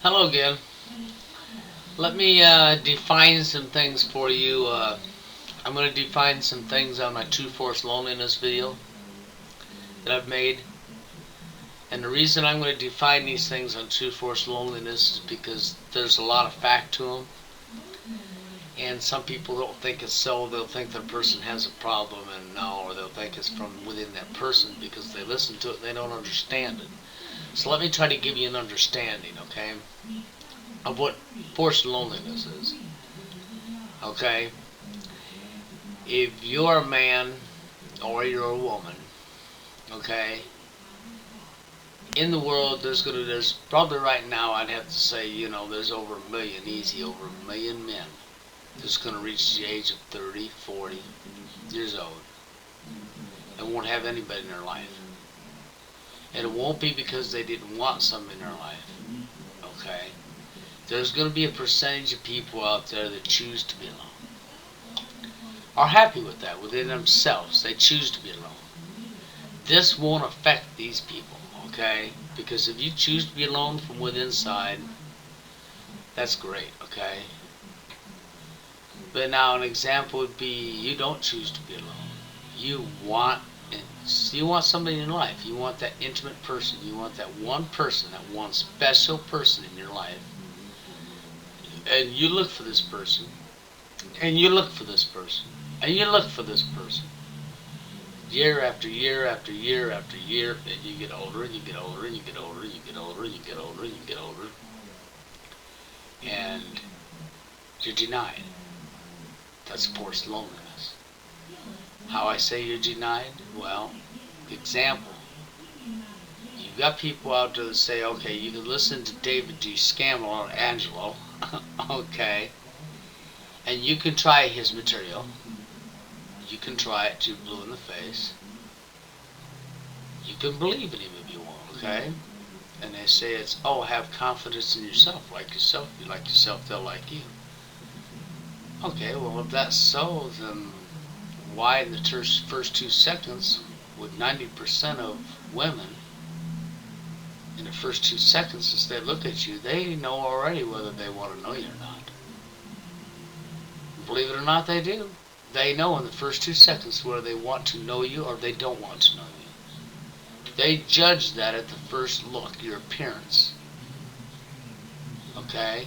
Hello again. Let me define some things for you. I'm going to define some things on my True Force Loneliness video that I've made. And the reason I'm going to define these things on True Force Loneliness is because there's a lot of fact to them. And some people don't think it's so. They'll think the person has a problem, and no, or they'll think it's from within that person because they listen to it and they don't understand it. So let me try to give you an understanding, okay, of what forced loneliness is. Okay? If you're a man or you're a woman, okay, in the world there's probably right now I'd have to say, there's over a million, easy over a million men that's going to reach the age of 30, 40 years old and won't have anybody in their life. And it won't be because they didn't want something in their life, okay? There's going to be a percentage of people out there that choose to be alone, are happy with that within themselves. They choose to be alone. This won't affect these people, okay? Because if you choose to be alone from within inside, that's great, okay? But now an example would be you don't choose to be alone. You want somebody in your life. You want that intimate person. You want that one person, that one special person in your life. And you look for this person. And you look for this person. And you look for this person. Year after year after year after year, and you get older and you get older and you get older and you get older and you get older and you get older. And you're denied. That's forced loneliness. How I say you're denied? Well, example. You've got people out there that say, okay, you can listen to David G. Scammell or Angelo, okay, and you can try his material. You can try it till blue in the face. You can believe in him if you want, okay? And they say it's, have confidence in yourself. Like yourself. You like yourself, they'll like you. Okay, well, if that's so, then why in the first 2 seconds would 90% of women in the first 2 seconds as they look at you, they know already whether they want to know you or not. Believe it or not, they do. They know in the first 2 seconds whether they want to know you or they don't want to know you. They judge that at the first look, your appearance. Okay?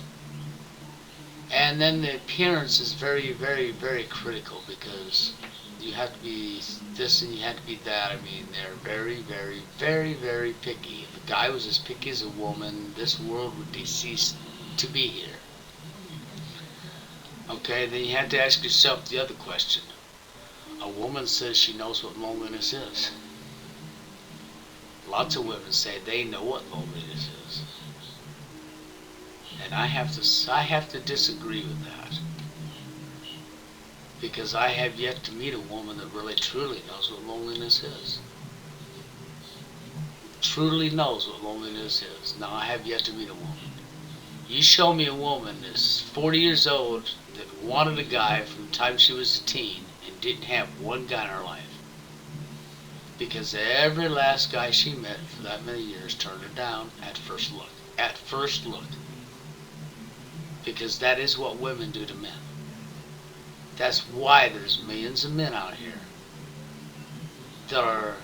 And then the appearance is very, very, very critical because you have to be this and you have to be that. I mean, they're very, very, very, very picky. If a guy was as picky as a woman, this world would cease to be here. Okay, then you have to ask yourself the other question. A woman says she knows what loneliness is. Lots of women say they know what loneliness is. And I have to disagree with that. Because I have yet to meet a woman that really truly knows what loneliness is. Truly knows what loneliness is. Now, I have yet to meet a woman. You show me a woman that's 40 years old that wanted a guy from the time she was a teen and didn't have one guy in her life. Because every last guy she met for that many years turned her down at first look. At first look. Because that is what women do to men. That's why there's millions of men out here that are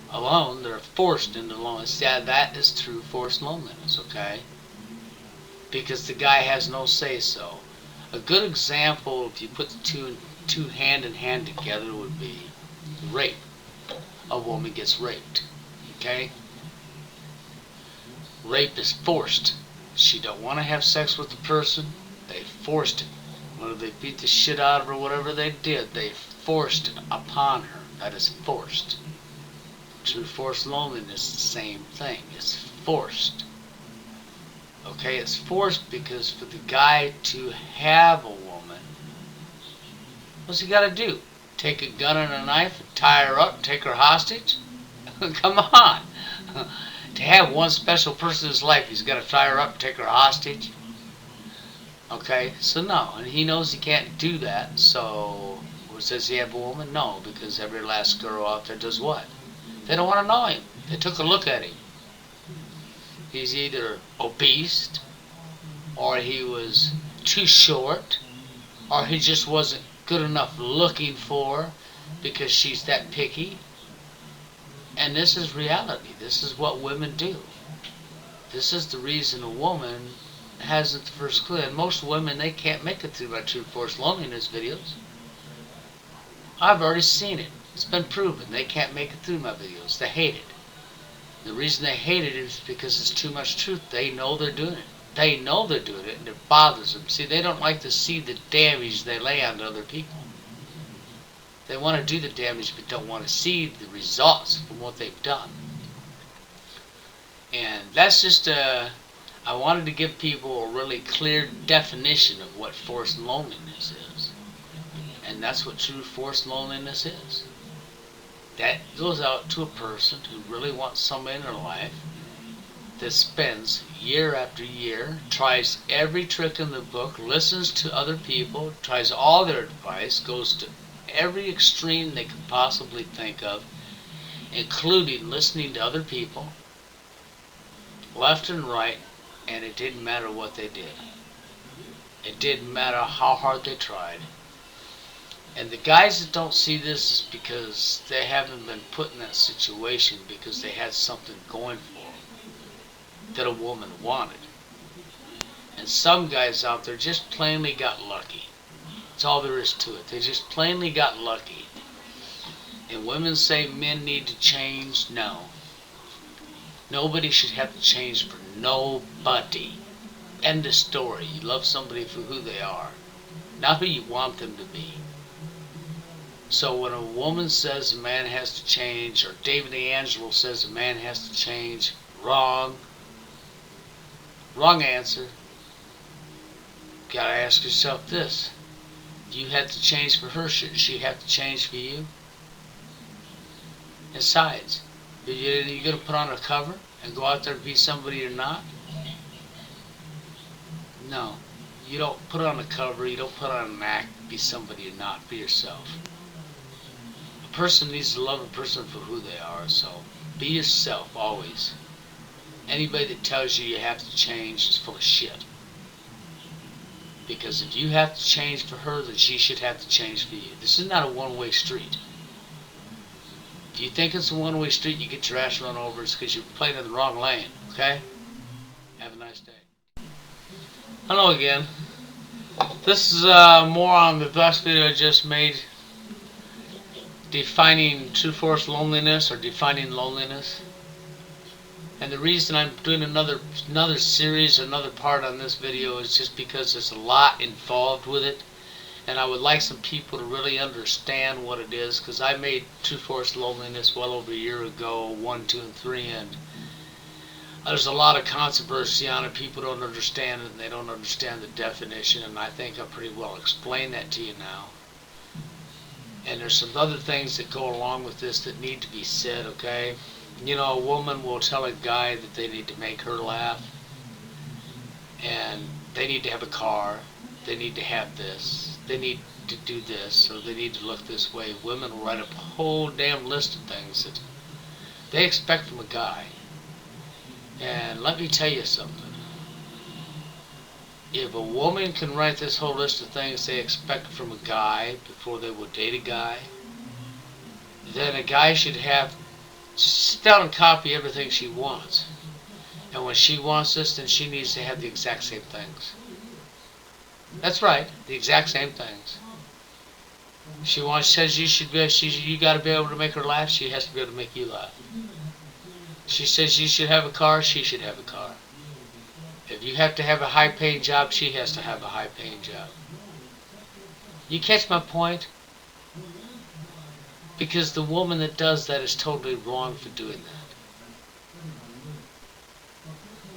alone, they're forced into loneliness. Yeah, that is true forced loneliness, okay? Because the guy has no say-so. A good example, if you put the two hand in hand together, would be rape. A woman gets raped, okay? Rape is forced. She don't want to have sex with the person, they forced it. Whether they beat the shit out of her, whatever they did, they forced it upon her. That is forced. True forced loneliness is the same thing. It's forced. Okay, it's forced because for the guy to have a woman, what's he got to do? Take a gun and a knife and tie her up and take her hostage? Come on. To have one special person in his life, he's got to tie her up and take her hostage? Okay, so no, and he knows he can't do that, so does he have a woman? No, because every last girl out there does what? They don't want to know him. They took a look at him. He's either obese, or he was too short, or he just wasn't good enough looking for because she's that picky. And this is reality. This is what women do. This is the reason a woman hasn't the first clue. And most women, they can't make it through my True Force Loneliness videos. I've already seen it. It's been proven. They can't make it through my videos. They hate it. The reason they hate it is because it's too much truth. They know they're doing it. They know they're doing it, and it bothers them. See, they don't like to see the damage they lay on to other people. They want to do the damage, but don't want to see the results from what they've done. And that's just I wanted to give people a really clear definition of what forced loneliness is. And that's what true forced loneliness is. That goes out to a person who really wants somebody in their life that spends year after year, tries every trick in the book, listens to other people, tries all their advice, goes to every extreme they could possibly think of, including listening to other people, left and right, and it didn't matter what they did. It didn't matter how hard they tried. And the guys that don't see this is because they haven't been put in that situation because they had something going for them that a woman wanted. And some guys out there just plainly got lucky. That's all there is to it. They just plainly got lucky. And women say men need to change. No. Nobody should have to change for nobody. End of story. You love somebody for who they are, not who you want them to be. So when a woman says a man has to change, or David Angelo says a man has to change, wrong. Wrong answer. Gotta ask yourself this. You had to change for her, shouldn't she have to change for you? Besides, are you going to put on a cover and go out there and be somebody you're not? No. You don't put on a cover, you don't put on an act, be somebody you're not, be yourself. A person needs to love a person for who they are, so be yourself always. Anybody that tells you you have to change is full of shit. Because if you have to change for her, then she should have to change for you. This is not a one-way street. If you think it's a one-way street, you get your ass run over, it's because you're playing in the wrong lane, okay? Have a nice day. Hello again. This is more on the last video I just made, defining true force loneliness, or defining loneliness. And the reason I'm doing another series, another part on this video is just because there's a lot involved with it. And I would like some people to really understand what it is, because I made True Force Loneliness well over a year ago, 1, 2, and 3, and there's a lot of controversy on it. People don't understand it, and they don't understand the definition, and I think I pretty well explained that to you now. And there's some other things that go along with this that need to be said, okay? You know, a woman will tell a guy that they need to make her laugh, and they need to have a car, they need to have this, they need to do this, or they need to look this way. Women will write up a whole damn list of things that they expect from a guy. And let me tell you something. If a woman can write this whole list of things they expect from a guy before they will date a guy, then a guy should have sit down and copy everything she wants. And when she wants this, then she needs to have the exact same things. That's right, the exact same things. She says you got to be able to make her laugh. She has to be able to make you laugh. She says you should have a car. She should have a car. If you have to have a high-paying job, she has to have a high-paying job. You catch my point? Because the woman that does that is totally wrong for doing that.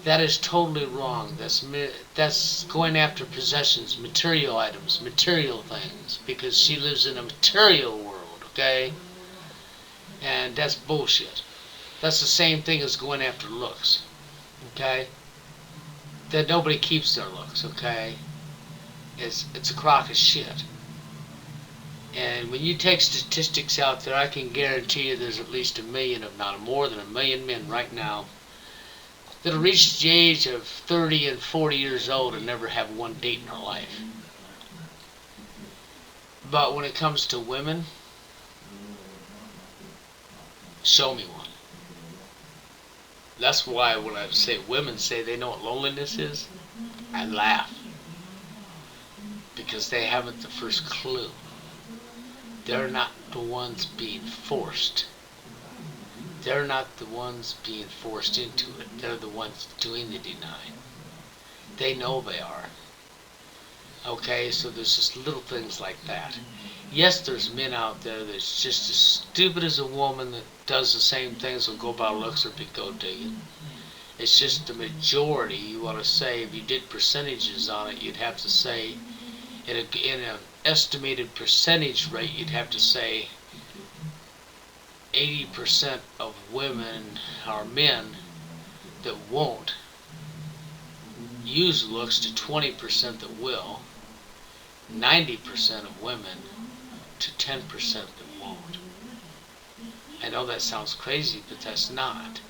That is totally wrong. That's going after possessions, material items, material things, because she lives in a material world, okay? And that's bullshit. That's the same thing as going after looks, okay? That nobody keeps their looks, okay? It's a crock of shit. And when you take statistics out there, I can guarantee you there's at least 1 million, if not more than 1 million men right now that'll reach the age of 30 and 40 years old and never have one date in her life. But when it comes to women, show me one. That's why when I say women say they know what loneliness is, I laugh. Because they haven't the first clue. They're not the ones being forced. They're not the ones being forced into it. They're the ones doing the denying. They know they are. Okay, so there's just little things like that. Yes, there's men out there that's just as stupid as a woman that does the same things, will go by looks or be goat digging. It's just the majority. You want to say, if you did percentages on it, you'd have to say, in an estimated percentage rate, you'd have to say 80% of women are men that won't use looks to 20% that will, 90% of women to 10% that won't. I know that sounds crazy, but that's not.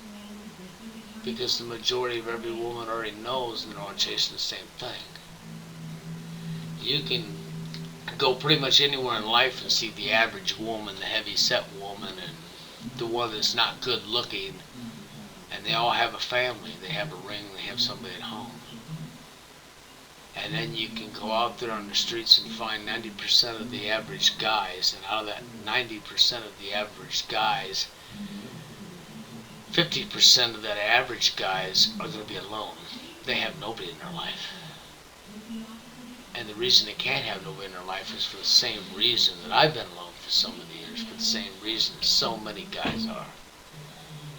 Because the majority of every woman already knows they're all chasing the same thing. You can go pretty much anywhere in life and see the average woman, the heavy-set woman, and the one that's not good looking, and they all have a family, they have a ring, they have somebody at home. And then you can go out there on the streets and find 90% of the average guys, and out of that 90% of the average guys, 50% of that average guys are going to be alone. They have nobody in their life. And the reason they can't have nobody in their life is for the same reason that I've been alone for so many years, for the same reason so many guys are.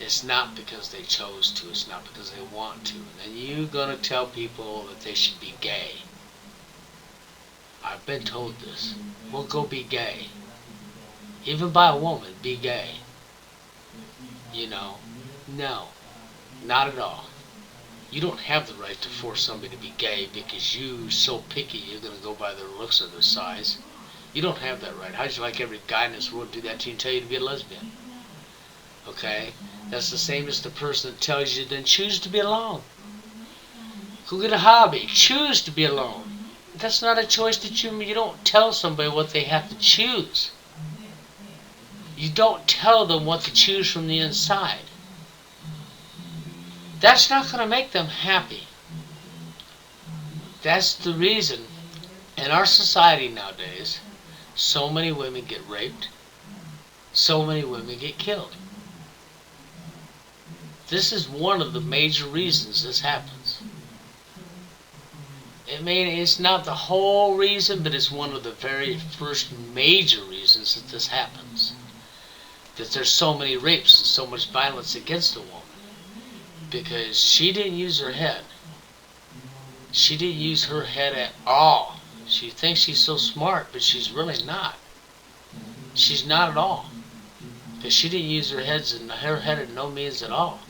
It's not because they chose to, it's not because they want to. And then you're going to tell people that they should be gay. I've been told this. Well, go be gay. Even by a woman, be gay. You know, no, not at all. You don't have the right to force somebody to be gay because you're so picky you're going to go by their looks or their size. You don't have that right. How'd you like every guy in this world to do that to you and tell you to be a lesbian? Okay? That's the same as the person that tells you, then choose to be alone. Go get a hobby. Choose to be alone. That's not a choice that you don't tell somebody what they have to choose. You don't tell them what to choose from the inside. That's not going to make them happy. That's the reason in our society nowadays, so many women get raped, so many women get killed. This is one of the major reasons this happens. I mean, it's not the whole reason, but it's one of the very first major reasons that this happens. That there's so many rapes and so much violence against a woman. Because she didn't use her head. She didn't use her head at all. She thinks she's so smart, but she's really not. She's not at all. Because she didn't use her head in no means at all.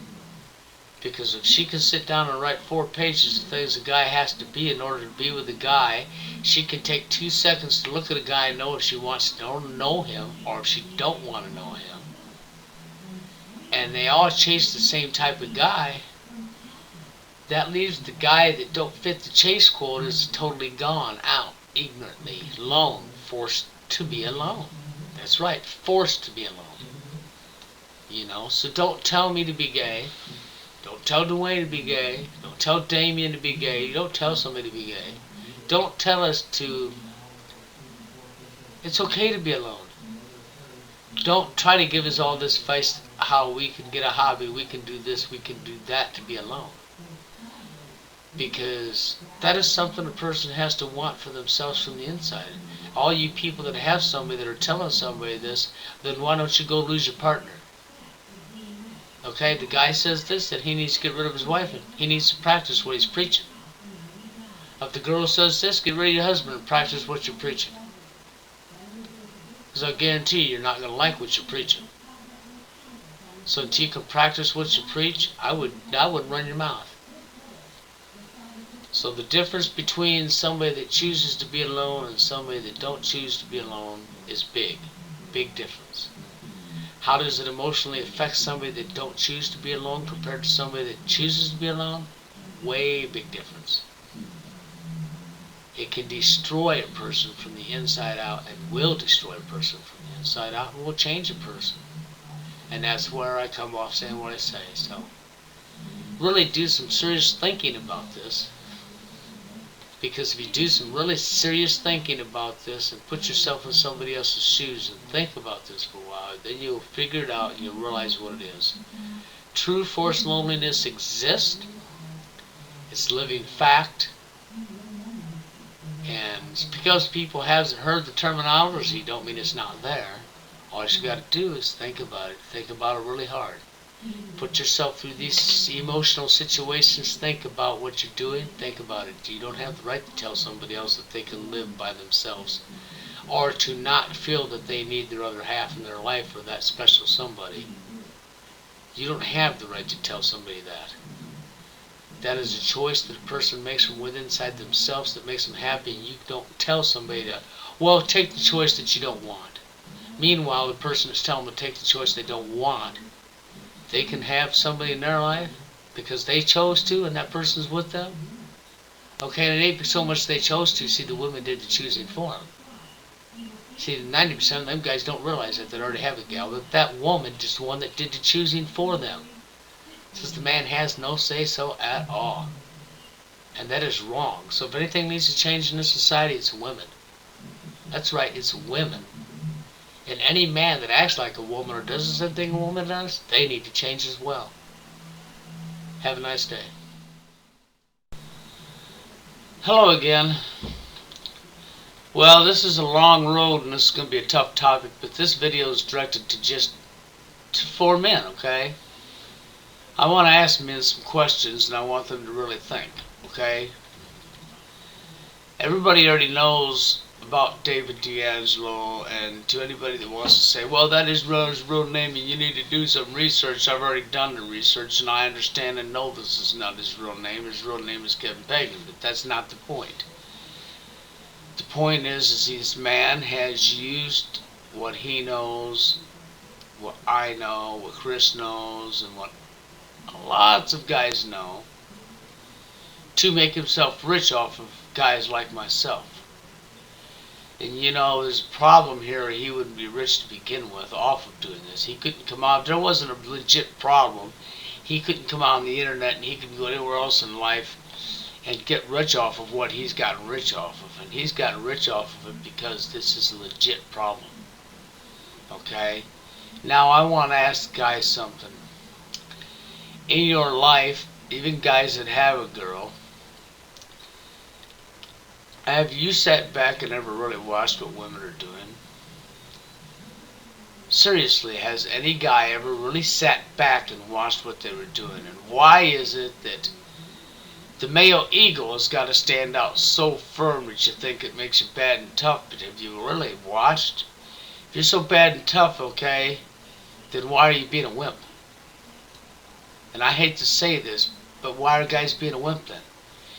Because if she can sit down and write 4 pages of things a guy has to be in order to be with a guy, she can take 2 seconds to look at a guy and know if she wants to know him or if she don't want to know him. And they all chase the same type of guy. That leaves the guy that don't fit the chase quotas totally gone out, ignorantly, alone, forced to be alone. That's right, forced to be alone. You know, so don't tell me to be gay. Don't tell Dwayne to be gay. Don't tell Damien to be gay. You don't tell somebody to be gay. Don't tell us to... It's okay to be alone. Don't try to give us all this advice how we can get a hobby, we can do this, we can do that to be alone. Because that is something a person has to want for themselves from the inside. All you people that have somebody that are telling somebody this, then why don't you go lose your partner? Okay, the guy says this, that he needs to get rid of his wife and he needs to practice what he's preaching. If the girl says this, get rid of your husband and practice what you're preaching. Because I guarantee you're not going to like what you're preaching. So until you can practice what you preach, I wouldn't run your mouth. So the difference between somebody that chooses to be alone and somebody that don't choose to be alone is big. Big difference. How does it emotionally affect somebody that don't choose to be alone compared to somebody that chooses to be alone? Way big difference. It can destroy a person from the inside out, and will destroy a person from the inside out, and will change a person. And that's where I come off saying what I say. So really do some serious thinking about this. Because if you do some really serious thinking about this and put yourself in somebody else's shoes and think about this for a while, then you'll figure it out and you'll realize what it is. True forced loneliness exists. It's a living fact. And because people haven't heard the terminology, don't mean it's not there. All you got to do is think about it. Think about it really hard. Put yourself through these emotional situations. Think about what you're doing. Think about it. You don't have the right to tell somebody else that they can live by themselves, or to not feel that they need their other half in their life or that special somebody. You don't have the right to tell somebody that. That is a choice that a person makes from within inside themselves that makes them happy, and you don't tell somebody to, well, take the choice that you don't want. Meanwhile, the person that's telling them to take the choice they don't want, they can have somebody in their life because they chose to and that person's with them. Okay, and it ain't so much they chose to. See, the women did the choosing for them. See, 90% of them guys don't realize that they already have a gal, but that woman just the one that did the choosing for them. Says the man has no say-so at all. And that is wrong. So if anything needs to change in this society, it's women. That's right, it's women. And any man that acts like a woman or does the same thing a woman does, they need to change as well. Have a nice day. Hello again. Well, this is a long road and this is going to be a tough topic, but this video is directed to just for men, okay? I want to ask men some questions and I want them to really think, okay? Everybody already knows about David D'Angelo, and to anybody that wants to say, well, that is his real name and you need to do some research, I've already done the research and I understand and know this is not his real name. His real name is Kevin Pagan, but that's not the point. The point is this man has used what he knows, what I know, what Chris knows, and what lots of guys know to make himself rich off of guys like myself. And you know, there's a problem here. He wouldn't be rich to begin with off of doing this. He couldn't come out. There wasn't a legit problem. He couldn't come out on the internet and he could go anywhere else in life and get rich off of what he's gotten rich off of. And he's gotten rich off of it because this is a legit problem. Okay? Now I want to ask guys something. In your life, even guys that have a girl, have you sat back and ever really watched what women are doing? Seriously, has any guy ever really sat back and watched what they were doing? And why is it that the male ego has got to stand out so firm that you think it makes you bad and tough? But have you really watched? If you're so bad and tough, okay, then why are you being a wimp? And I hate to say this, but why are guys being a wimp then?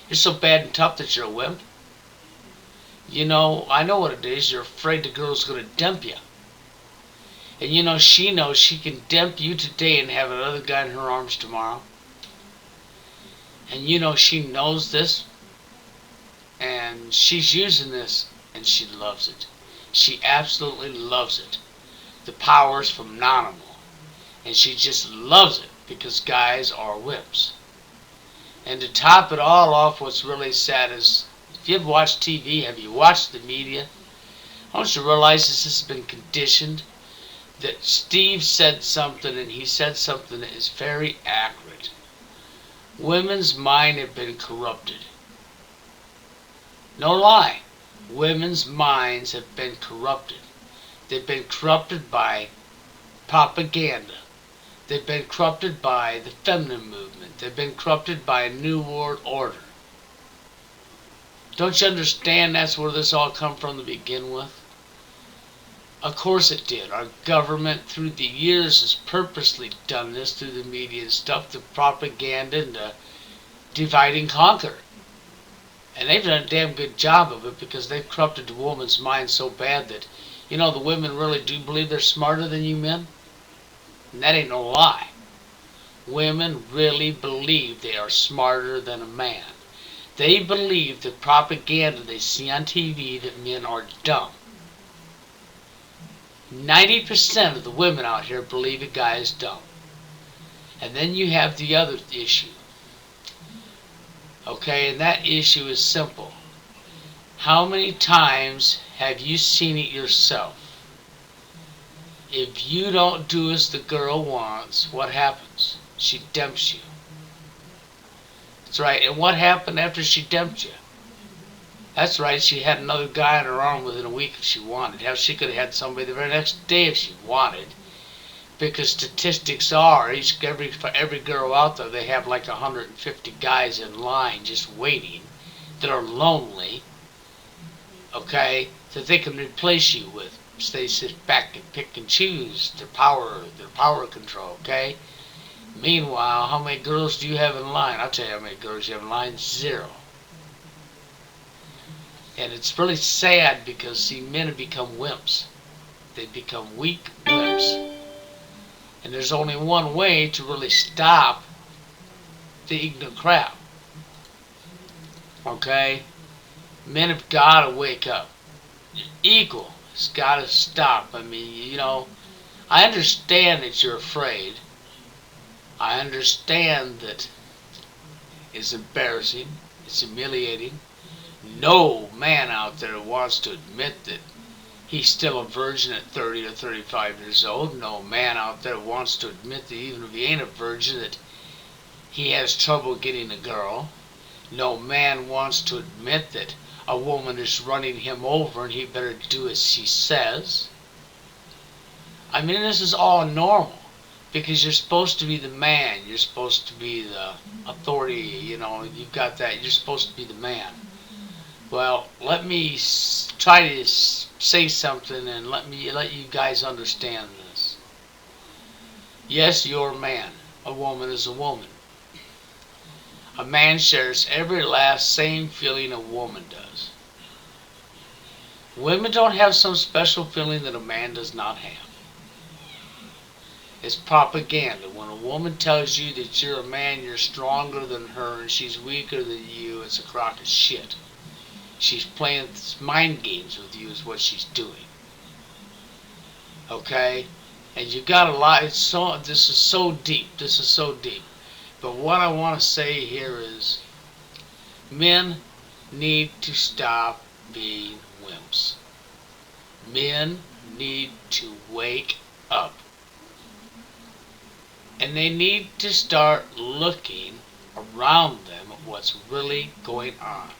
You're so bad and tough that you're a wimp? You know, I know what it is. You're afraid the girl's going to dump you. And you know, she knows she can dump you today and have another guy in her arms tomorrow. And you know, she knows this. And she's using this. And she loves it. She absolutely loves it. The power's phenomenal. And she just loves it because guys are wimps. And to top it all off, what's really sad is, if you've watched TV, have you watched the media? Don't you realize this has been conditioned? That Steve said something and he said something that is very accurate. Women's mind have been corrupted. No lie. Women's minds have been corrupted. They've been corrupted by propaganda. They've been corrupted by the feminine movement. They've been corrupted by a new world order. Don't you understand that's where this all come from to begin with? Of course it did. Our government through the years has purposely done this through the media and stuff, the propaganda and the divide and conquer. And they've done a damn good job of it because they've corrupted the woman's mind so bad that, you know, the women really do believe they're smarter than you men. And that ain't no lie. Women really believe they are smarter than a man. They believe the propaganda they see on TV that men are dumb. 90% of the women out here believe a guy is dumb. And then you have the other issue. Okay, and that issue is simple. How many times have you seen it yourself? If you don't do as the girl wants, what happens? She dumps you. That's right, and what happened after she dumped you? That's right, she had another guy on her arm within a week if she wanted. Hell, she could have had somebody the very next day if she wanted. Because statistics are, for every girl out there, they have like 150 guys in line just waiting that are lonely, okay, that they can replace you with. So they sit back and pick and choose their power control, okay? Meanwhile, how many girls do you have in line? I'll tell you how many girls you have in line. 0. And it's really sad because, see, men have become wimps. They become weak wimps. And there's only one way to really stop the ignorant crap. Okay? Men have got to wake up. Your ego has got to stop. I mean, you know, I understand that you're afraid. I understand that it's embarrassing. It's humiliating. No man out there wants to admit that he's still a virgin at 30 or 35 years old. No man out there wants to admit that even if he ain't a virgin that he has trouble getting a girl. No man wants to admit that a woman is running him over and he better do as she says. I mean, this is all normal because you're supposed to be the man. You're supposed to be the authority, you know, you've got that. You're supposed to be the man. Well, let me try to say something and let you guys understand this. Yes, you're a man. A woman is a woman. A man shares every last same feeling a woman does. Women don't have some special feeling that a man does not have. It's propaganda. When a woman tells you that you're a man, you're stronger than her, and she's weaker than you, it's a crock of shit. She's playing mind games with you is what she's doing. Okay? And you got a lot. This is so deep. This is so deep. But what I want to say here is men need to stop being wimps. Men need to wake up. And they need to start looking around them at what's really going on.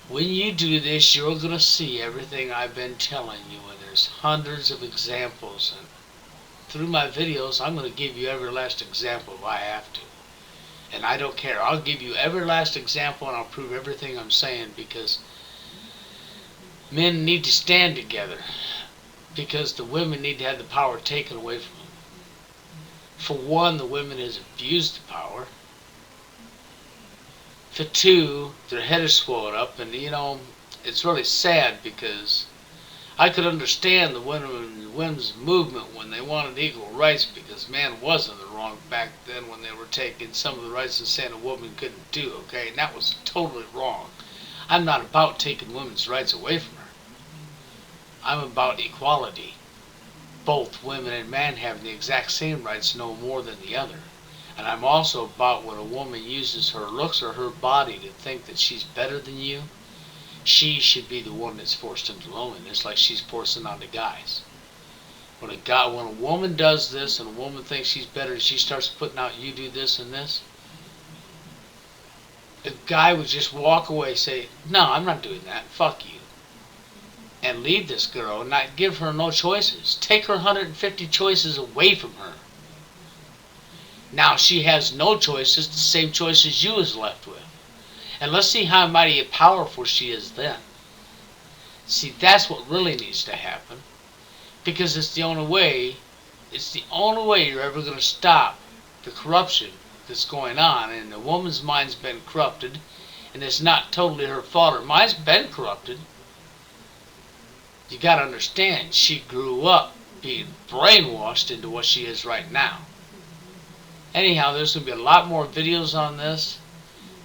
When you do this, you're going to see everything I've been telling you, and there's hundreds of examples. And through my videos, I'm going to give you every last example if I have to. And I don't care. I'll give you every last example, and I'll prove everything I'm saying, because men need to stand together, because the women need to have the power taken away from them. For one, the women has abused the power. For two, their head is swollen up, and you know, it's really sad because I could understand the women's movement when they wanted equal rights, because man was in the wrong back then when they were taking some of the rights and saying a woman couldn't do, okay? And that was totally wrong. I'm not about taking women's rights away from her. I'm about equality. Both women and men have the exact same rights, no more than the other. And I'm also about when a woman uses her looks or her body to think that she's better than you, she should be the one that's forced into loneliness like she's forcing on the guys. When a woman does this and a woman thinks she's better and she starts putting out, you do this and this, a guy would just walk away, say, no, I'm not doing that, fuck you, and leave this girl and not give her no choices. Take her 150 choices away from her. Now she has no choices, the same choices you is left with. And let's see how mighty powerful she is then. See, that's what really needs to happen. Because it's the only way you're ever going to stop the corruption that's going on. And the woman's mind's been corrupted, and it's not totally her fault. Her mind's been corrupted. You got to understand, she grew up being brainwashed into what she is right now. Anyhow, there's going to be a lot more videos on this.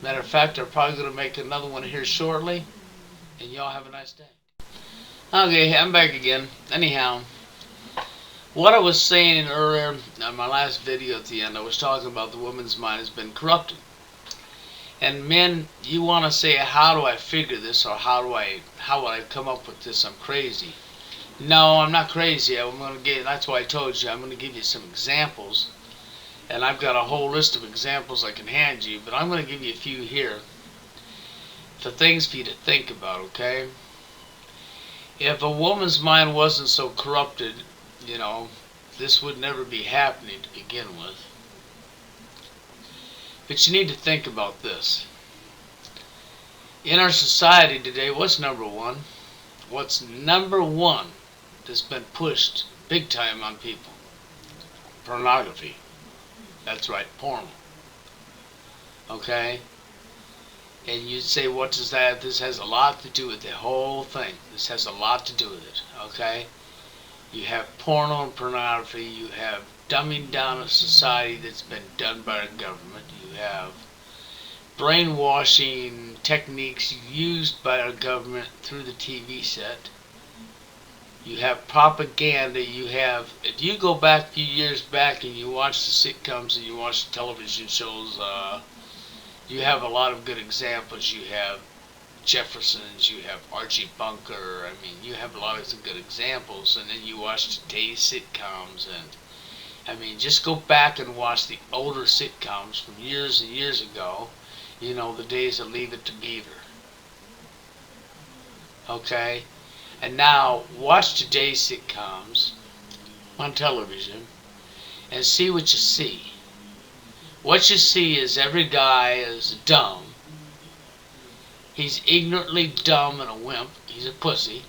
Matter of fact, I'm probably going to make another one here shortly. And y'all have a nice day. Okay, I'm back again. Anyhow, what I was saying earlier on my last video at the end, I was talking about the woman's mind has been corrupted. And men, you want to say, how do I figure this, or how would I come up with this? I'm crazy. No, I'm not crazy. That's why I told you I'm going to give you some examples. And I've got a whole list of examples I can hand you, but I'm going to give you a few here for things for you to think about, okay? If a woman's mind wasn't so corrupted, this would never be happening to begin with. But you need to think about this. In our society today, what's number one? What's number one that's been pushed big time on people? Pornography. That's right, porn. Okay? And you'd say, what does that? This has a lot to do with the whole thing. This has a lot to do with it. Okay? You have porno and pornography. You have dumbing down a society that's been done by the government. You have brainwashing techniques used by our government through the TV set. You have propaganda. You have, if you go back a few years back and you watch the sitcoms and you watch the television shows, you have a lot of good examples. You have Jeffersons, you have Archie Bunker. I mean, you have a lot of some good examples. And then you watch today's sitcoms, and I mean, just go back and watch the older sitcoms from years and years ago. The days of Leave It to Beaver. Okay? And now, watch today's sitcoms on television and see what you see. What you see is every guy is dumb. He's ignorantly dumb and a wimp. He's a pussy.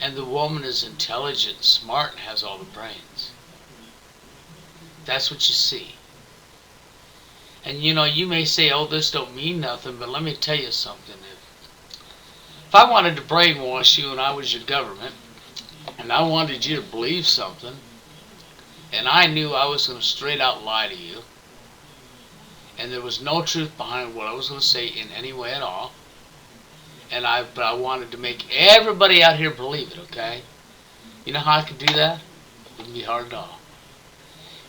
And the woman is intelligent, smart, and has all the brains. That's what you see. And you may say, oh, this don't mean nothing, but let me tell you something. If I wanted to brainwash you and I was your government, and I wanted you to believe something, and I knew I was going to straight out lie to you, and there was no truth behind what I was going to say in any way at all, but I wanted to make everybody out here believe it, okay? You know how I could do that? It wouldn't be hard at all.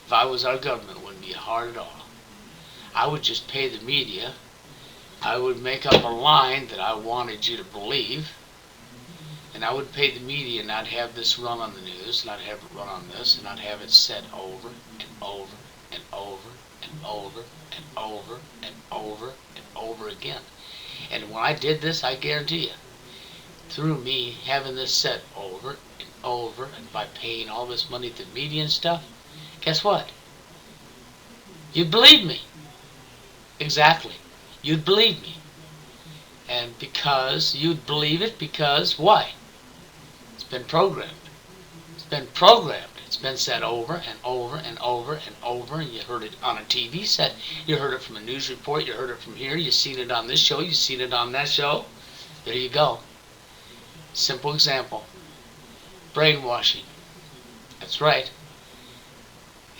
If I was our government, it wouldn't be hard at all. I would just pay the media. I would make up a line that I wanted you to believe, and I would pay the media, and I'd have this run on the news, and I'd have it run on this, and I'd have it said over and over and over and over and over and over and over again. And when I did this, I guarantee you, through me having this said over and over, and by paying all this money to the media and stuff, guess what? You'd believe me. Exactly. You'd believe me. And because you'd believe it, because why? It's been programmed. It's been programmed. It's been said over and over and over and over, and you heard it on a TV set. You heard it from a news report. You heard it from here. You've seen it on this show. You've seen it on that show. There you go. Simple example. Brainwashing. That's right.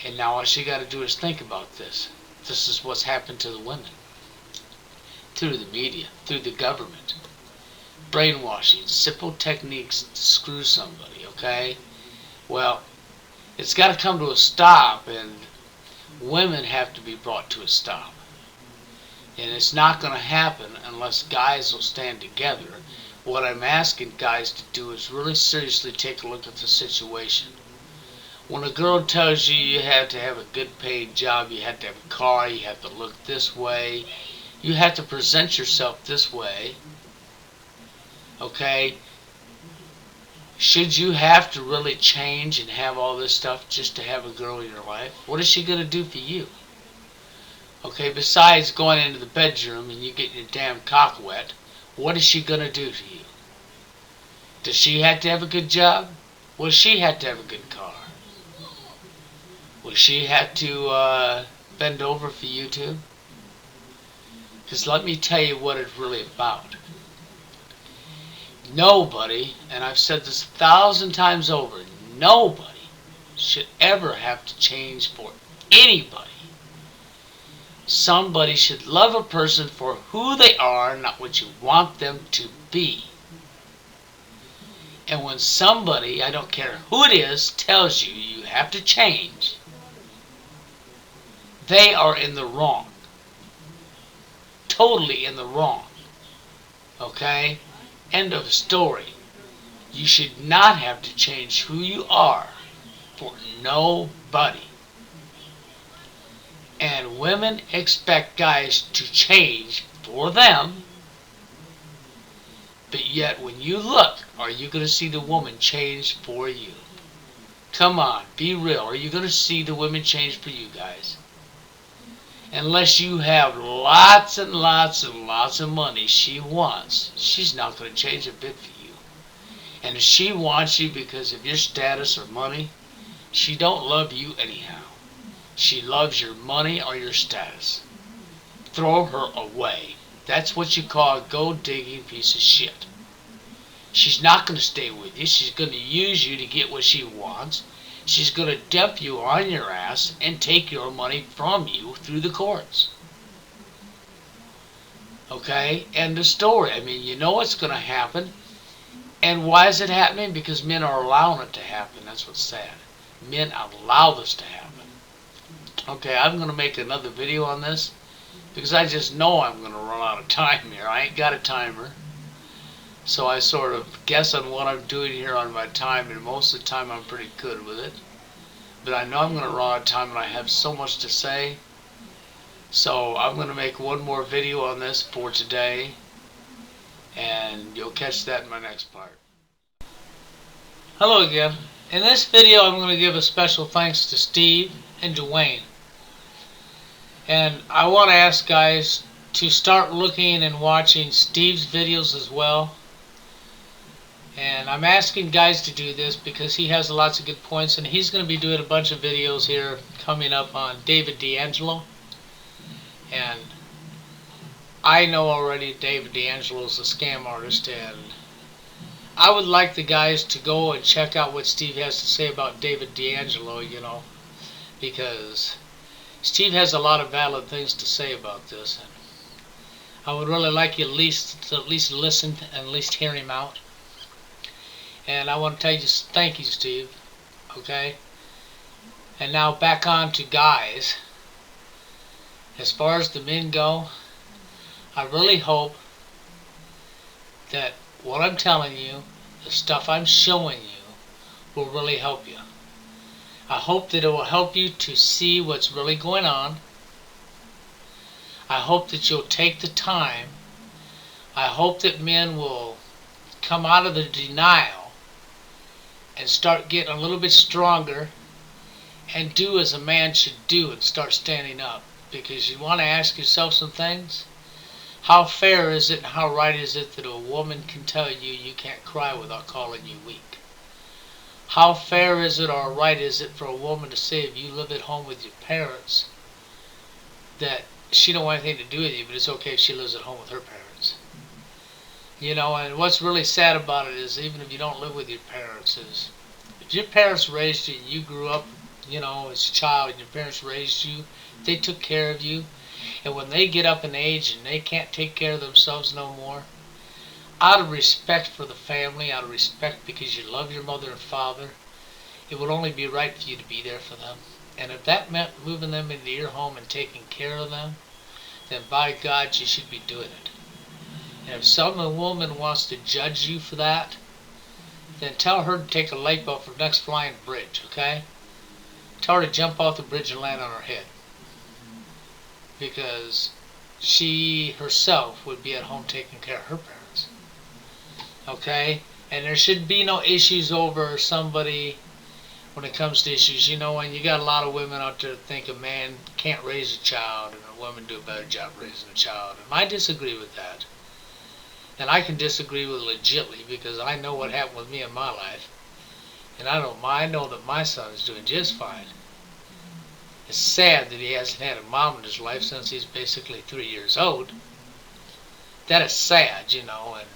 And now all you got to do is think about this. This is what's happened to the women. Through the media, through the government. Brainwashing, simple techniques to screw somebody, okay? Well, it's got to come to a stop, and women have to be brought to a stop. And it's not going to happen unless guys will stand together. What I'm asking guys to do is really seriously take a look at the situation. When a girl tells you you have to have a good paid job, you have to have a car, you have to look this way, you have to present yourself this way, okay? Should you have to really change and have all this stuff just to have a girl in your life? What is she going to do for you? Okay, besides going into the bedroom and you getting your damn cock wet, what is she going to do to you? Does she have to have a good job? Will she have to have a good car? Will she have to bend over for you too? Because let me tell you what it's really about. Nobody, and I've said this 1,000 times over, nobody should ever have to change for anybody. Somebody should love a person for who they are, not what you want them to be. And when somebody, I don't care who it is, tells you you have to change, they are in the wrong. Totally in the wrong. Okay? End of story. You should not have to change who you are for nobody. And women expect guys to change for them. But yet when you look, are you going to see the woman change for you? Come on, be real. Are you going to see the women change for you guys? Unless you have lots and lots and lots of money she wants, she's not going to change a bit for you. And if she wants you because of your status or money, she don't love you anyhow. She loves your money or your status. Throw her away. That's what you call a gold-digging piece of shit. She's not going to stay with you. She's going to use you to get what she wants. She's going to dump you on your ass and take your money from you through the courts. Okay? End of story. I mean, you know what's going to happen. And why is it happening? Because men are allowing it to happen. That's what's sad. Men allow this to happen. Okay, I'm going to make another video on this because I just know I'm going to run out of time here. I ain't got a timer. So I sort of guess on what I'm doing here on my time, and most of the time I'm pretty good with it. But I know I'm going to run out of time and I have so much to say. So I'm going to make one more video on this for today. And you'll catch that in my next part. Hello again. In this video I'm going to give a special thanks to Steve and Dwayne. And I want to ask guys to start looking and watching Steve's videos as well. And I'm asking guys to do this because he has lots of good points, and he's going to be doing a bunch of videos here coming up on David D'Angelo. And I know already David D'Angelo is a scam artist, and I would like the guys to go and check out what Steve has to say about David D'Angelo, you know, because Steve has a lot of valid things to say about this. And I would really like you to at least listen and at least hear him out. And I want to tell you thank you, Steve. Okay? And now back on to guys. As far as the men go, I really hope that what I'm telling you, the stuff I'm showing you, will really help you. I hope that it will help you to see what's really going on. I hope that you'll take the time. I hope that men will come out of the denial and start getting a little bit stronger and do as a man should do and start standing up. Because you want to ask yourself some things. How fair is it and how right is it that a woman can tell you you can't cry without calling you weak? How fair is it or right is it for a woman to say if you live at home with your parents that she don't want anything to do with you, but it's okay if she lives at home with her parents? You know, and what's really sad about it is even if you don't live with your parents, is if your parents raised you and you grew up, you know, as a child and your parents raised you, they took care of you, and when they get up in age and they can't take care of themselves no more, out of respect for the family, out of respect because you love your mother and father, it would only be right for you to be there for them. And if that meant moving them into your home and taking care of them, then by God, you should be doing it. And if some woman wants to judge you for that, then tell her to take a leap off the next flying bridge, okay? Tell her to jump off the bridge and land on her head. Because she herself would be at home taking care of her parents. Okay? And there should be no issues over somebody when it comes to issues. You know, and you got a lot of women out there that think a man can't raise a child and a woman do a better job raising a child. And I disagree with that. And I can disagree with it legitly because I know what happened with me in my life. And I know that my son is doing just fine. It's sad that he hasn't had a mom in his life since he's basically 3 years old. That is sad, you know, and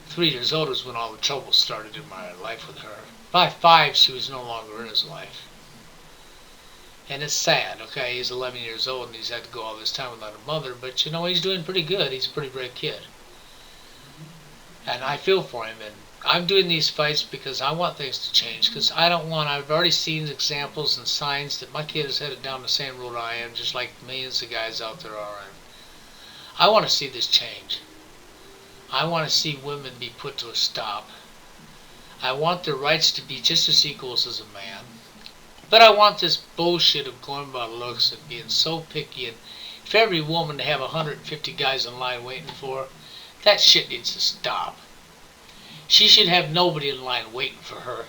3 years old is when all the trouble started in my life with her. By 5, she was no longer in his life. And it's sad, okay? He's 11 years old and he's had to go all this time without a mother, but you know, he's doing pretty good. He's a pretty brave kid. And I feel for him, and I'm doing these fights because I want things to change, because I've already seen examples and signs that my kid is headed down the same road I am, just like millions of guys out there are. And I want to see this change. I want to see women be put to a stop. I want their rights to be just as equals as a man. But I want this bullshit of going by looks and being so picky, and if every woman to have 150 guys in line waiting for her, that shit needs to stop. She should have nobody in line waiting for her.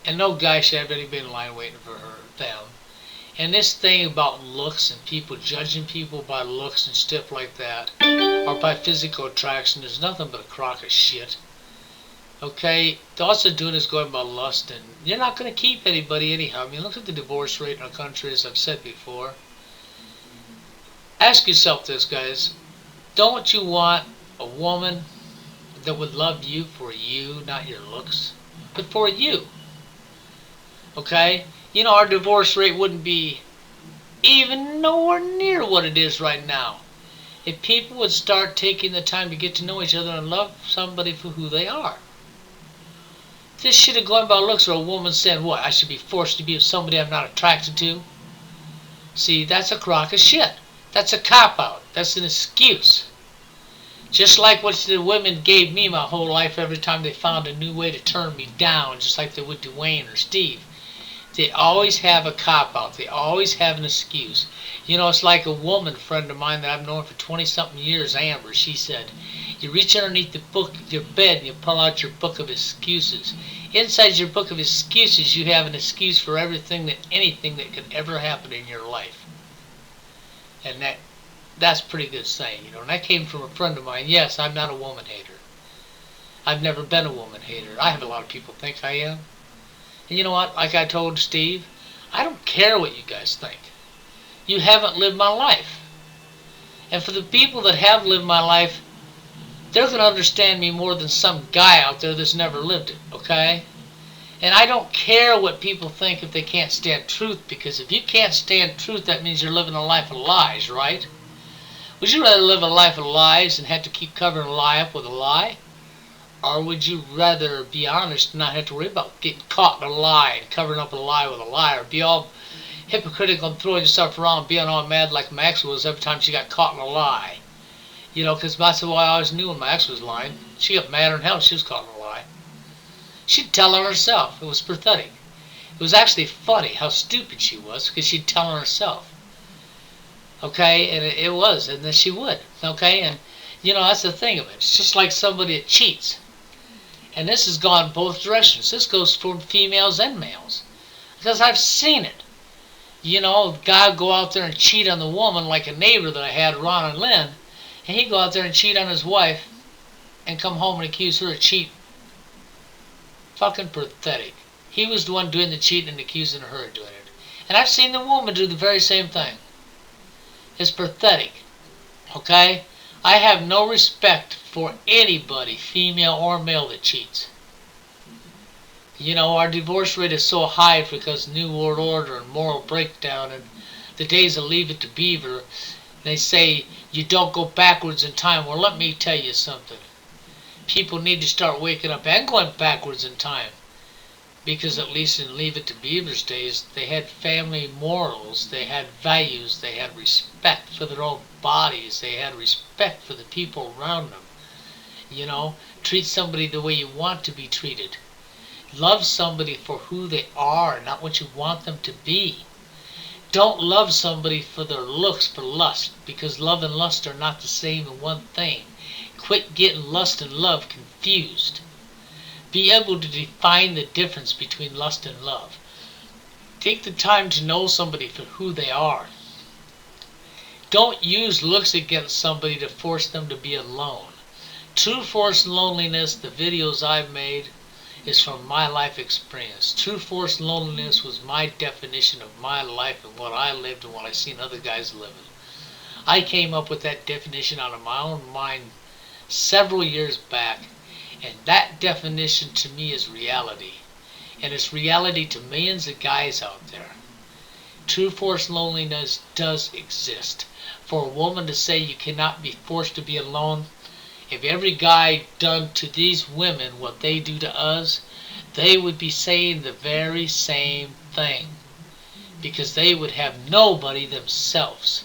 And no guy should have anybody in line waiting for them. And this thing about looks and people judging people by looks and stuff like that, or by physical attraction, is nothing but a crock of shit. Okay? All they're doing is going by lust, and you're not going to keep anybody anyhow. I mean, look at the divorce rate in our country, as I've said before. Ask yourself this, guys. Don't you want a woman that would love you for you, not your looks, but for you? Okay? You know, our divorce rate wouldn't be even nowhere near what it is right now if people would start taking the time to get to know each other and love somebody for who they are. This shit of going by looks, or a woman saying, what, I should be forced to be with somebody I'm not attracted to? See, that's a crock of shit. That's a cop-out. That's an excuse. Just like what the women gave me my whole life every time they found a new way to turn me down, just like they would Dwayne or Steve. They always have a cop-out. They always have an excuse. You know, it's like a woman friend of mine that I've known for 20-something years, Amber. She said, you reach underneath your bed and you pull out your book of excuses. Inside your book of excuses, you have an excuse for anything that could ever happen in your life. And that's a pretty good saying, you know. And that came from a friend of mine. Yes, I'm not a woman hater. I've never been a woman hater. I have a lot of people think I am. And you know what? Like I told Steve, I don't care what you guys think. You haven't lived my life. And for the people that have lived my life, they're going to understand me more than some guy out there that's never lived it, okay? And I don't care what people think if they can't stand truth, because if you can't stand truth, that means you're living a life of lies, right? Would you rather live a life of lies and have to keep covering a lie up with a lie? Or would you rather be honest and not have to worry about getting caught in a lie and covering up a lie with a lie, or be all hypocritical and throwing yourself around and being all mad like my ex was every time she got caught in a lie? You know, because that's why I always knew when my ex was lying. She got madder than hell when she was caught in a lie. She'd tell on herself. It was pathetic. It was actually funny how stupid she was, because she'd tell on herself. Okay, and it was, and then she would. Okay, and you know, that's the thing of it. It's just like somebody that cheats. And this has gone both directions. This goes for females and males, because I've seen it. You know, a guy would go out there and cheat on the woman, like a neighbor that I had, Ron and Lynn, and he'd go out there and cheat on his wife and come home and accuse her of cheating. Fucking pathetic. He was the one doing the cheating and accusing her of doing it. And I've seen the woman do the very same thing. It's pathetic. Okay? I have no respect for anybody, female or male, that cheats. You know, our divorce rate is so high because New World Order and moral breakdown and the days of Leave It to Beaver. They say you don't go backwards in time. Well, let me tell you something. People need to start waking up and going backwards in time. Because at least in Leave It to Beaver's days, they had family morals, they had values, they had respect for their own bodies, they had respect for the people around them. You know, treat somebody the way you want to be treated. Love somebody for who they are, not what you want them to be. Don't love somebody for their looks, for lust, because love and lust are not the same in one thing. Quit getting lust and love confused. Be able to define the difference between lust and love. Take the time to know somebody for who they are. Don't use looks against somebody to force them to be alone. True Forced Loneliness, the videos I've made, is from my life experience. True Forced Loneliness was my definition of my life and what I lived and what I seen other guys living. I came up with that definition out of my own mind several years back, and that definition to me is reality. and it's reality to millions of guys out there. True forced loneliness does exist. For a woman to say you cannot be forced to be alone, if every guy done to these women what they do to us, they would be saying the very same thing, because they would have nobody themselves.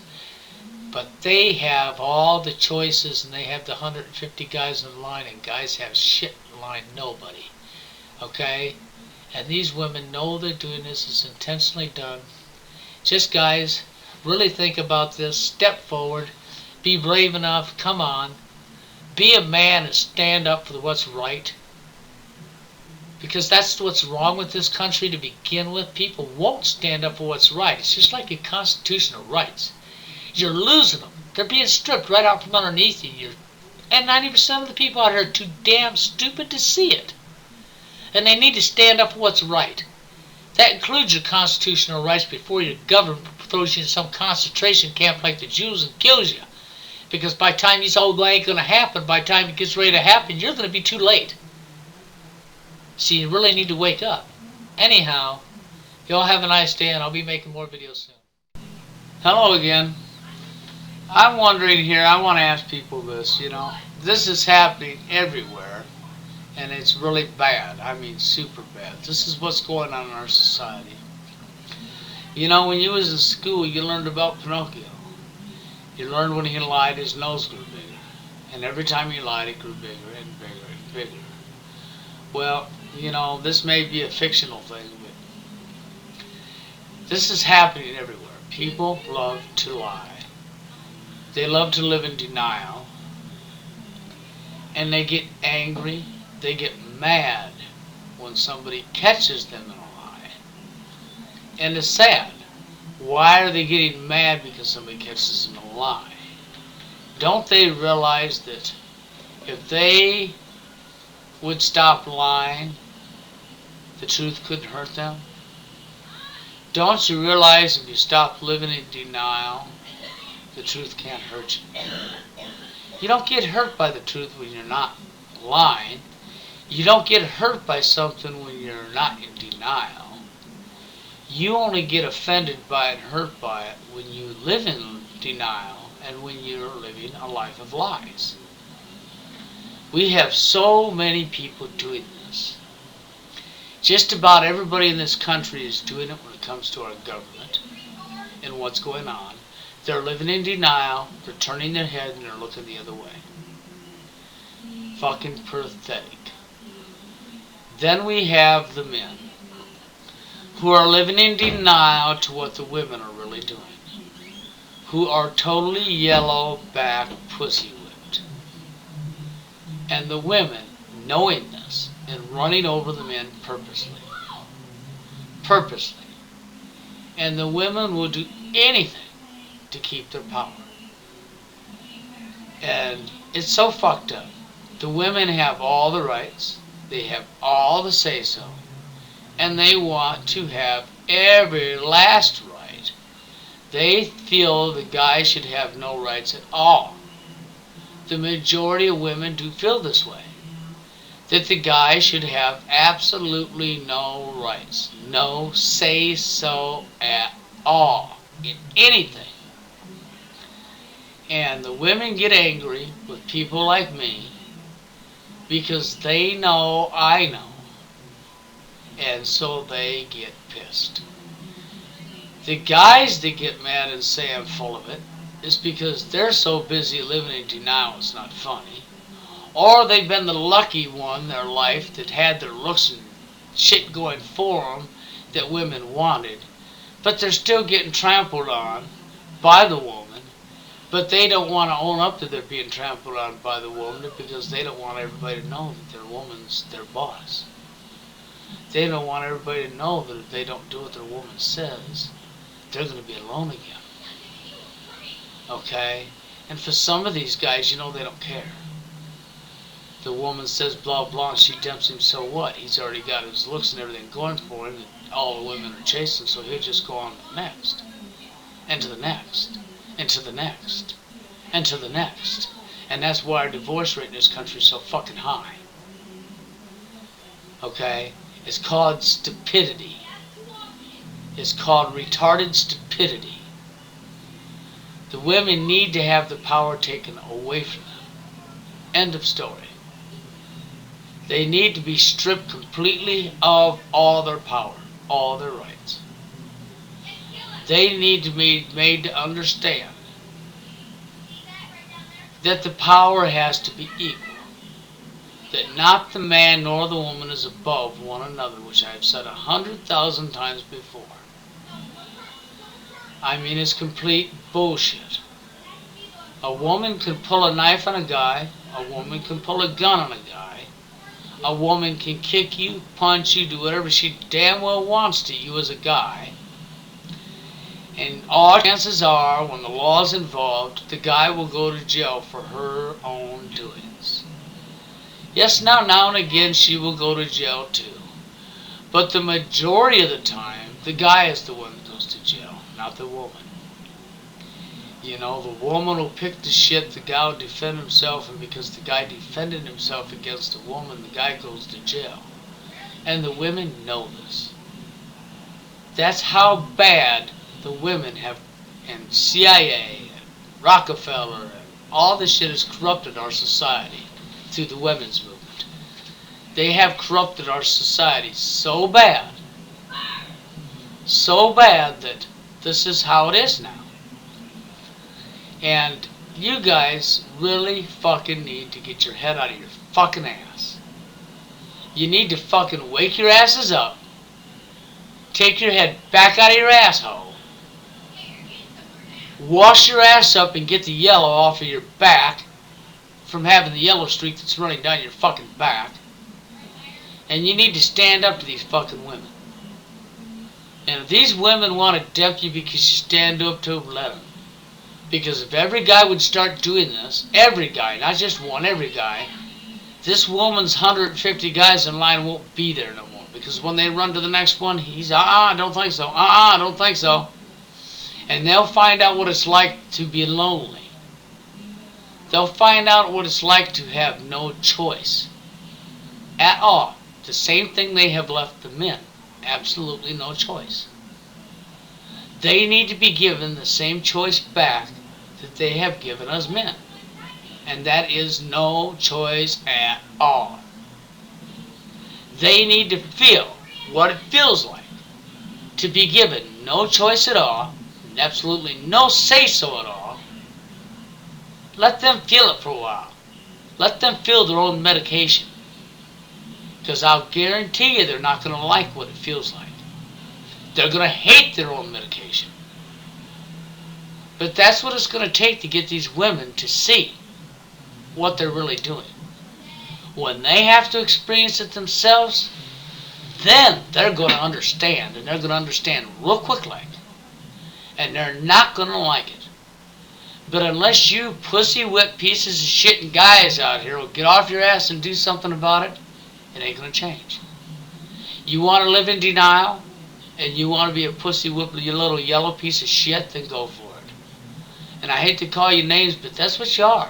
But they have all the choices, and they have the 150 guys in line, and guys have shit in line, nobody. Okay? And these women know they're doing this, it's intentionally done. Just guys, really think about this, step forward, be brave enough, come on, be a man and stand up for what's right. Because that's what's wrong with this country to begin with. People won't stand up for what's right. It's just like your constitutional rights. You're losing them. They're being stripped right out from underneath you. And 90% of the people out here are too damn stupid to see it. And they need to stand up for what's right. That includes your constitutional rights before your government throws you in some concentration camp like the Jews and kills you. Because by the time you say, oh, that ain't going to happen, by the time it gets ready to happen, you're going to be too late. So you really need to wake up. Anyhow, y'all have a nice day, and I'll be making more videos soon. Hello again. I'm wondering here, I want to ask people this, this is happening everywhere, and it's really bad. I mean, super bad. This is what's going on in our society. When you was in school, you learned about Pinocchio. You learned when he lied, his nose grew bigger. And every time he lied, it grew bigger and bigger and bigger. Well, this may be a fictional thing, but this is happening everywhere. People love to lie. They love to live in denial. And they get angry. They get mad when somebody catches them in a lie. And it's sad. Why are they getting mad because somebody catches them in a lie? Don't they realize that if they would stop lying, the truth couldn't hurt them? Don't you realize if you stop living in denial, the truth can't hurt you? You don't get hurt by the truth when you're not lying. You don't get hurt by something when you're not in denial. You only get offended by it and hurt by it when you live in denial and when you're living a life of lies. We have so many people doing this. Just about everybody in this country is doing it when it comes to our government and what's going on. They're living in denial, they're turning their head, and they're looking the other way. Fucking pathetic. Then we have the men who are living in denial to what the women are really doing, who are totally yellow-back pussy whipped. And the women, knowing this, and running over the men purposely. Purposely. And the women will do anything to keep their power. And it's so fucked up. The women have all the rights. They have all the say-so. And they want to have every last right. They feel the guy should have no rights at all. The majority of women do feel this way. That the guy should have absolutely no rights. No say-so at all. In anything. And the women get angry with people like me because they know I know. And so they get pissed. The guys that get mad and say I'm full of it is because they're so busy living in denial it's not funny. Or they've been the lucky one in their life that had their looks and shit going for them that women wanted. But they're still getting trampled on by the woman. But they don't want to own up to their being trampled on by the woman because they don't want everybody to know that their woman's their boss. They don't want everybody to know that if they don't do what their woman says, they're going to be alone again. Okay? And for some of these guys, they don't care. The woman says blah blah and she dumps him, so what? He's already got his looks and everything going for him and all the women are chasing, so he'll just go on to the next. And to the next. And to the next. And to the next. And that's why our divorce rate in this country is so fucking high. Okay? It's called stupidity. It's called retarded stupidity. The women need to have the power taken away from them. End of story. They need to be stripped completely of all their power, all their rights. They need to be made to understand that the power has to be equal. That not the man nor the woman is above one another, which I have said 100,000 times before. I mean, it's complete bullshit. A woman can pull a knife on a guy. A woman can pull a gun on a guy. A woman can kick you, punch you, do whatever she damn well wants to you as a guy. And all chances are, when the law is involved, the guy will go to jail for her own doings. Yes, now and again she will go to jail too. But the majority of the time, the guy is the one that goes to jail, not the woman. You know, the woman will pick the shit, the guy will defend himself, and because the guy defended himself against the woman, the guy goes to jail. And the women know this. That's how bad the women have, and CIA, and Rockefeller, and all this shit has corrupted our society through the women's movement. They have corrupted our society so bad that this is how it is now. And you guys really fucking need to get your head out of your fucking ass. You need to fucking wake your asses up, take your head back out of your asshole, wash your ass up and get the yellow off of your back from having the yellow streak that's running down your fucking back. And you need to stand up to these fucking women. And if these women want to dump you because you stand up to them, let them. Because if every guy would start doing this, every guy, not just one, every guy, this woman's 150 guys in line won't be there no more. Because when they run to the next one, he's, I don't think so, I don't think so. And they'll find out what it's like to be lonely. They'll find out what it's like to have no choice at all. The same thing they have left the men. Absolutely no choice. They need to be given the same choice back that they have given us men. And that is no choice at all. They need to feel what it feels like to be given no choice at all, and absolutely no say-so at all. Let them feel it for a while. Let them feel their own medication. Because I'll guarantee you they're not going to like what it feels like. They're going to hate their own medication. But that's what it's going to take to get these women to see what they're really doing. When they have to experience it themselves, then they're going to understand. And they're going to understand real quick like. And they're not going to like it. But unless you pussy whip pieces of shit and guys out here will get off your ass and do something about it, it ain't going to change. You want to live in denial? And you want to be a pussy whip, you little yellow piece of shit, then go for it. And I hate to call you names, but that's what you are.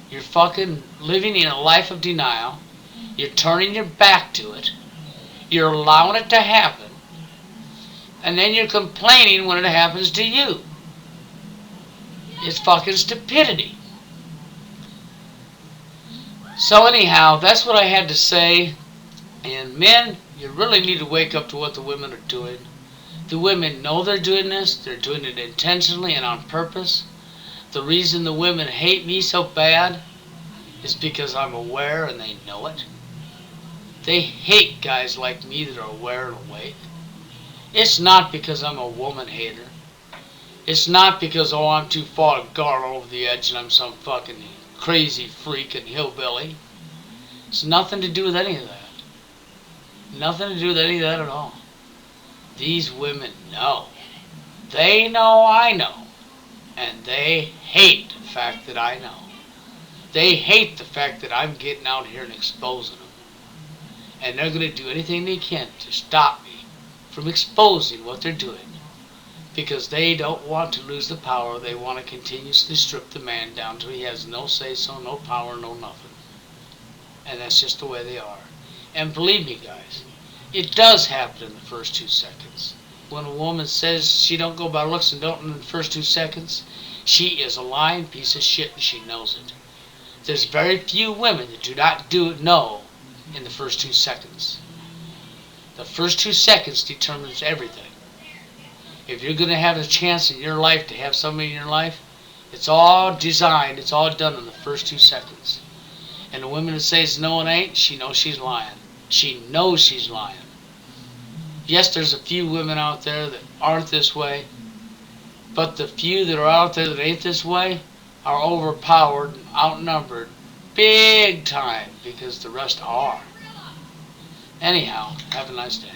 You're fucking living in a life of denial. You're turning your back to it. You're allowing it to happen. And then you're complaining when it happens to you. It's fucking stupidity. So anyhow, that's what I had to say. And men, you really need to wake up to what the women are doing. The women know they're doing this. They're doing it intentionally and on purpose. The reason the women hate me so bad is because I'm aware and they know it. They hate guys like me that are aware and awake. It's not because I'm a woman hater. It's not because, oh, I'm too far gone over the edge and I'm some fucking crazy freak and hillbilly. It's nothing to do with any of that. Nothing to do with any of that at all. These women know. They know I know. And they hate the fact that I know. They hate the fact that I'm getting out here and exposing them. And they're going to do anything they can to stop me from exposing what they're doing. Because they don't want to lose the power. They want to continuously strip the man down till he has no say-so, no power, no nothing. And that's just the way they are. And believe me, guys, It does happen in the first 2 seconds. When a woman says she don't go by looks and don't in the first 2 seconds, she is a lying piece of shit and she knows it. There's very few women that do not know in the first 2 seconds. The first 2 seconds determines everything. If you're going to have a chance in your life to have somebody in your life, it's all designed, it's all done in the first 2 seconds. And the woman that says no it ain't, she knows she's lying. She knows she's lying. Yes, there's a few women out there that aren't this way, but the few that are out there that ain't this way are overpowered and outnumbered big time because the rest are. Anyhow, have a nice day.